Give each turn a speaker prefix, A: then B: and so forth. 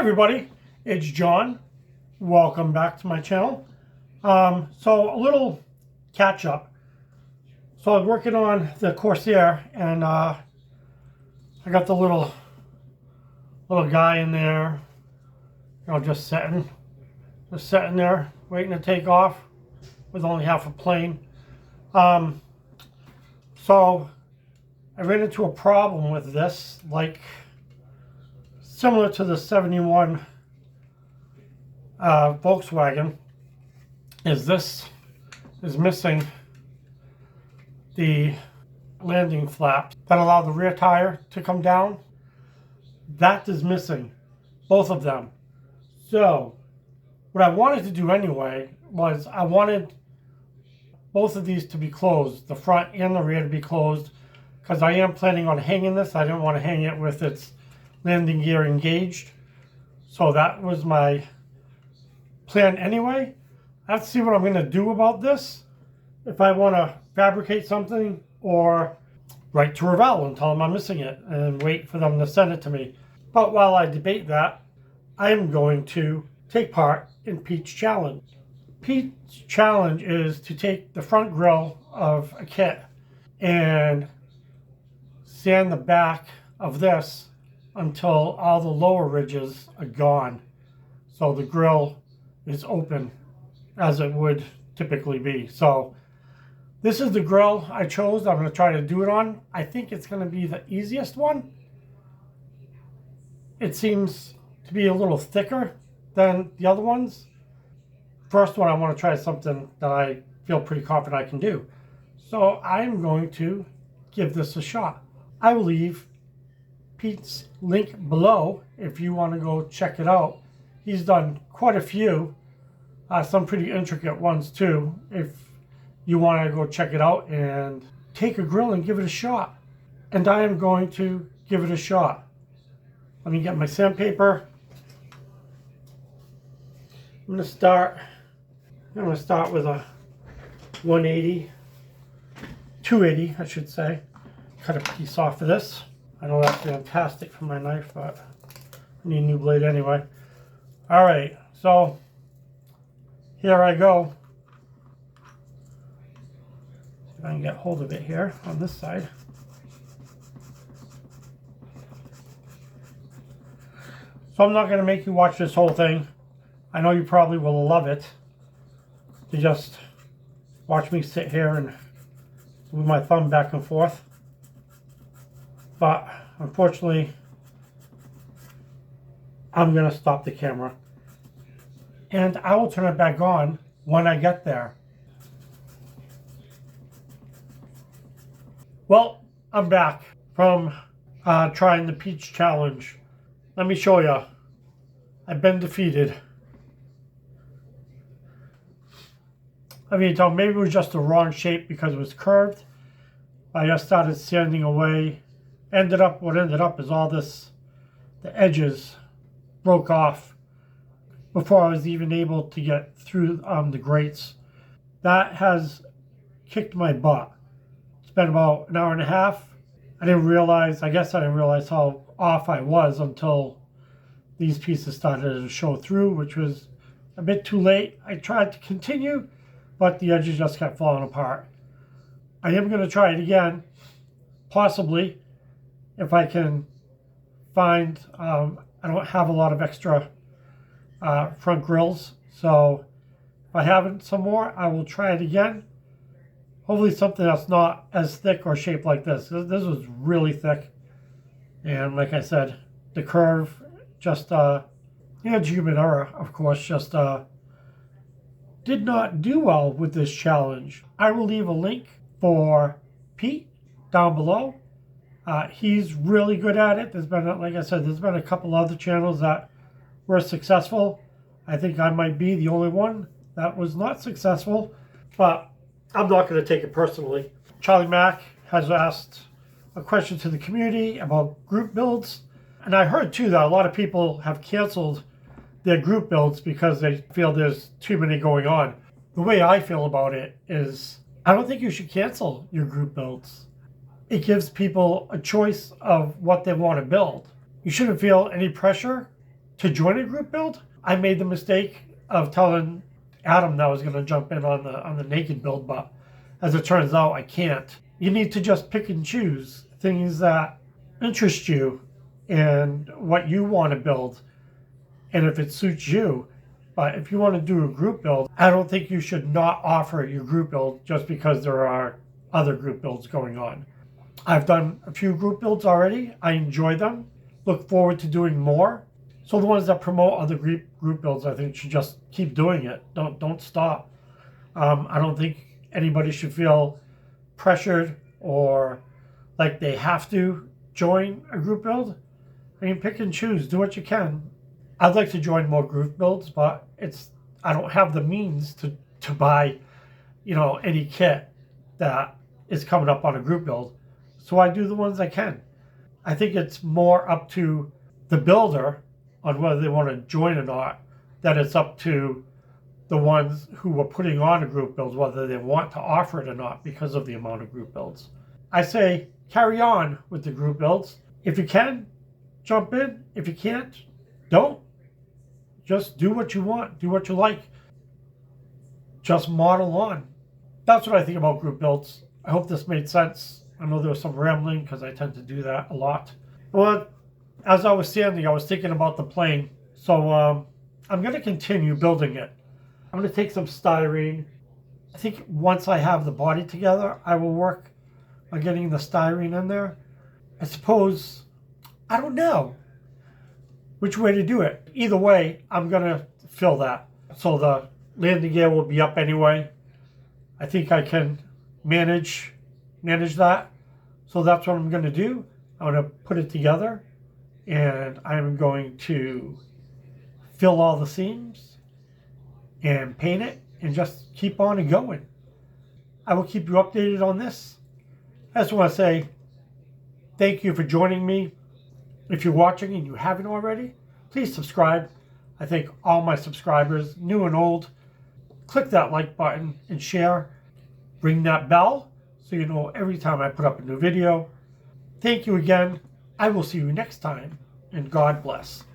A: everybody, it's John. Welcome back to my channel. So a little catch up. So I was working on the Corsair and I got the little guy in there, just sitting there waiting to take off with only half a plane. So I ran into a problem with this, like similar to the 71 Volkswagen, this is missing the landing flap that allow the rear tire to come down. That is missing, both of them. So what I wanted to do anyway was I wanted both of these to be closed, the front and the rear to be closed, because I am planning on hanging this. I didn't want to hang it with its landing gear engaged. So that was my plan anyway. I have to see what I'm going to do about this. If I want to fabricate something or write to Revell and tell them I'm missing it and wait for them to send it to me. But while I debate that, I am going to take part in Pete's Challenge. Pete's Challenge is to take the front grille of a kit and sand the back of this until all the lower ridges are gone. So the grille is open as it would typically be. So this is the grille I chose. I'm going to try to do it on. I think it's going to be the easiest one. It seems to be a little thicker than the other ones. First one, I want to try something that I feel pretty confident I can do. So I'm going to give this a shot. I will leave Pete's link below if you want to go check it out. He's done quite a few, some pretty intricate ones too, if you want to go check it out and take a grill and give it a shot. And I am going to give it a shot. Let me get my sandpaper. I'm going to start with a 180, 280 I should say. Cut a piece off of this. I know that's fantastic for my knife, but I need a new blade anyway. All right, so here I go. If I can get hold of it here on this side. So I'm not going to make you watch this whole thing. I know you probably will love it to just watch me sit here and move my thumb back and forth. But unfortunately, I'm going to stop the camera. And I will turn it back on when I get there. Well, I'm back from trying the Pete's Challenge. Let me show you. I've been defeated. I mean, maybe it was just the wrong shape because it was curved. I just started sanding away. What ended up is all this, the edges broke off before I was even able to get through the grates. That has kicked my butt. It's been about an hour and a half. I didn't realize how off I was until these pieces started to show through, which was a bit too late. I tried to continue, but the edges just kept falling apart. I am going to try it again, possibly, if I can find, I don't have a lot of extra front grills, so if I have some more, I will try it again. Hopefully something that's not as thick or shaped like this. This was really thick, and like I said, the curve just, human error, of course, just did not do well with this challenge. I will leave a link for Pete down below. He's really good at it. There's been, like I said, there's been a couple other channels that were successful. I think I might be the only one that was not successful, but I'm not going to take it personally. Charlie Mack has asked a question to the community about group builds. And I heard too that a lot of people have canceled their group builds because they feel there's too many going on. The way I feel about it is I don't think you should cancel your group builds. It gives people a choice of what they want to build. You shouldn't feel any pressure to join a group build. I made the mistake of telling Adam that I was going to jump in on the naked build, but as it turns out, I can't. You need to just pick and choose things that interest you and what you want to build, and if it suits you. But if you want to do a group build, I don't think you should not offer your group build just because there are other group builds going on. I've done a few group builds already. I enjoy them. Look forward to doing more. So the ones that promote other group builds, I think, should just keep doing it. Don't stop. I don't think anybody should feel pressured or like they have to join a group build. I mean, pick and choose. Do what you can. I'd like to join more group builds, but I don't have the means to buy, any kit that is coming up on a group build. So I do the ones I can. I think it's more up to the builder on whether they want to join or not, than it's up to the ones who are putting on a group build, whether they want to offer it or not because of the amount of group builds. I say carry on with the group builds. If you can, jump in. If you can't, don't. Just do what you want. Do what you like. Just model on. That's what I think about group builds. I hope this made sense. I know there was some rambling because I tend to do that a lot. But as I was standing, I was thinking about the plane. So I'm going to continue building it. I'm going to take some styrene. I think once I have the body together, I will work on getting the styrene in there. I suppose, I don't know which way to do it. Either way, I'm going to fill that. So the landing gear will be up anyway. I think I can manage that. So that's what I'm going to do. I'm going to put it together, and I'm going to fill all the seams and paint it and just keep on and going. I will keep you updated on this. I just want to say thank you for joining me. If you're watching and you haven't already, please subscribe. I thank all my subscribers, new and old. Click that like button and share. Ring that bell so you know every time I put up a new video. Thank you again. I will see you next time, and God bless.